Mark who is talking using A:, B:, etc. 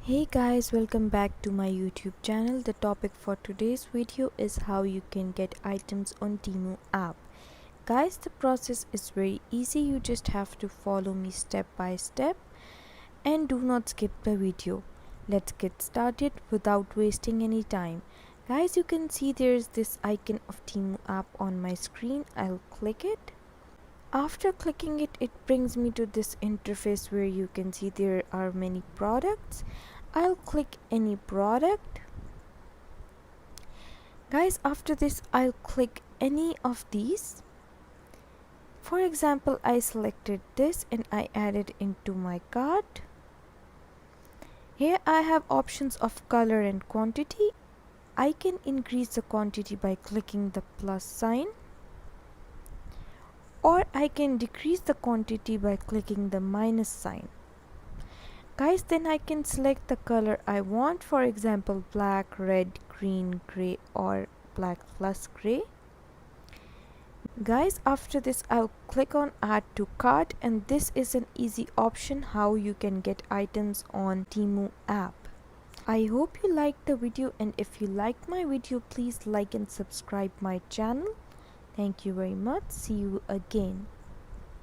A: Hey guys, welcome back to my YouTube channel. The topic for today's video is how you can get items on Temu app. Guys, the process is very easy. You just have to follow me step by step and do not skip the video. Let's get started without wasting any time. Guys, you can see there's this icon of Temu app on my screen. I'll click it. After clicking it, it brings me to this interface where you can see there are many products. I'll click any product. Guys, after this, I'll click any of these. For example, I selected this and I added into my cart. Here I have options of color and quantity. I can increase the quantity by clicking the plus sign, or I can decrease the quantity by clicking the minus sign. Guys, then I can select the color I want, for example black, red, green, gray, or black plus gray. Guys, after this I'll click on add to cart, and this is an easy option how you can get items on Temu app. I hope you liked the video, and if you liked my video, please like and subscribe my channel. Thank you very much. See you again.